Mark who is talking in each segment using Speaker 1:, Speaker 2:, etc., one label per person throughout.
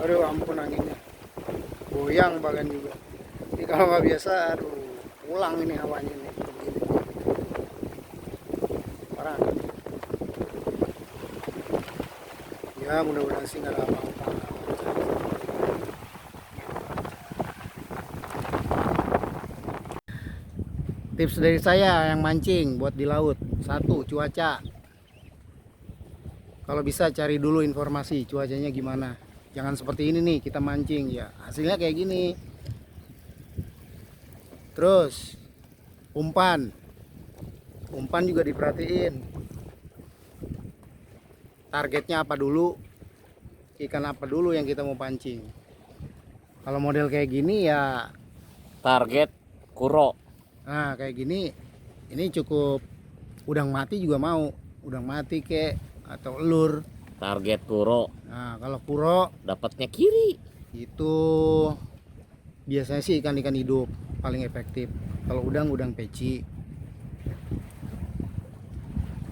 Speaker 1: Aduh ampun anginnya, goyang bahkan juga. Ini kalau nggak biasa, aduh pulang ini hawanya ini begini. Parah. Ya mudah-mudahan sih nggak ada apa-apa. Tips dari saya yang mancing buat di laut. Satu, cuaca. Kalau bisa cari dulu informasi cuacanya gimana. Jangan seperti ini nih kita mancing ya hasilnya kayak gini. Terus umpan, umpan juga diperhatiin. Targetnya apa dulu, ikan apa dulu yang kita mau pancing. Kalau model kayak gini ya,
Speaker 2: Target kuro.
Speaker 1: nah kayak gini, ini cukup udang mati juga mau, udang mati kek atau elur.
Speaker 2: Target kuro.
Speaker 1: Nah kalau kuro
Speaker 2: Dapatnya kiri.
Speaker 1: itu biasanya sih ikan-ikan hidup paling efektif. Kalau udang peci.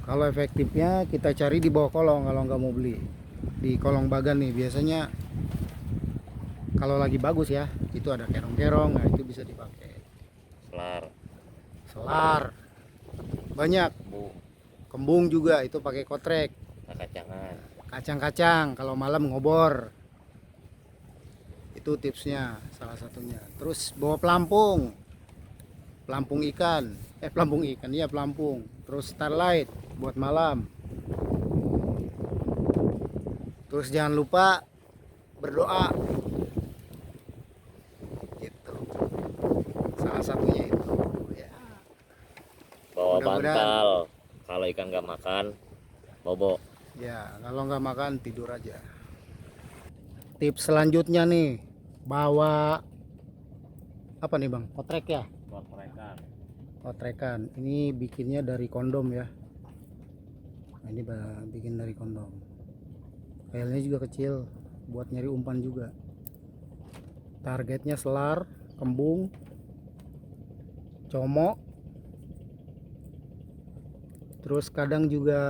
Speaker 1: Kalau efektifnya kita cari di bawah kolong kalau nggak mau beli. Di kolong bagan nih biasanya kalau lagi bagus ya, itu ada kerong-kerong, nah itu bisa dipakai.
Speaker 2: Selar.
Speaker 1: Selar, banyak.
Speaker 2: Bu.
Speaker 1: Kembung juga itu pakai kotrek.
Speaker 2: Kacangan.
Speaker 1: Kacang-kacang kalau malam ngobor. Itu tipsnya salah satunya. Terus bawa pelampung. Pelampung ikan. Pelampung ikan, iya pelampung. Terus starlight buat malam. Terus jangan lupa berdoa. Gitu. Salah satunya itu. Ya.
Speaker 2: Bawa
Speaker 1: Mudah-mudahan.
Speaker 2: bantal. Kalau ikan nggak makan, bobo.
Speaker 1: Ya, kalau nggak makan tidur aja. Tips selanjutnya nih, bawa apa nih bang? Kotrek ya?
Speaker 2: Buat mereka.
Speaker 1: Kotrekan. Ini bikinnya dari kondom ya. Nah, ini bikin dari kondom. Filenya juga kecil, buat nyari umpan juga. Targetnya selar, kembung, comok. Terus kadang juga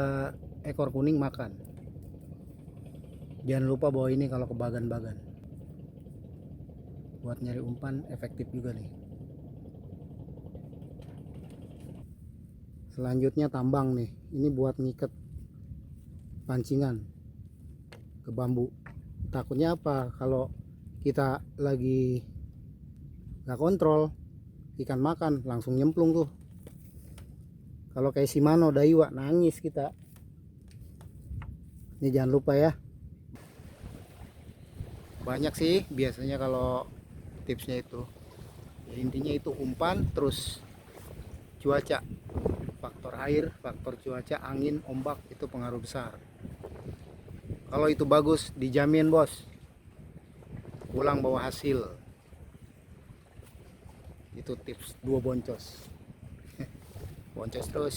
Speaker 1: ekor kuning makan. Jangan lupa bawa ini kalau ke bagan-bagan. Buat nyari umpan efektif juga nih. Selanjutnya tambang nih. Ini buat ngikat pancingan ke bambu. Takutnya apa? Kalau kita lagi nggak kontrol, ikan makan langsung nyemplung tuh. Kalau kayak Shimano Daiwa nangis kita. Ini jangan lupa ya. Banyak sih biasanya kalau tipsnya itu. Ya, intinya itu umpan terus cuaca. Faktor air, faktor cuaca, angin, ombak itu pengaruh besar. Kalau itu bagus dijamin bos. Pulang bawa hasil. Itu tips 2 boncos. Boncos terus.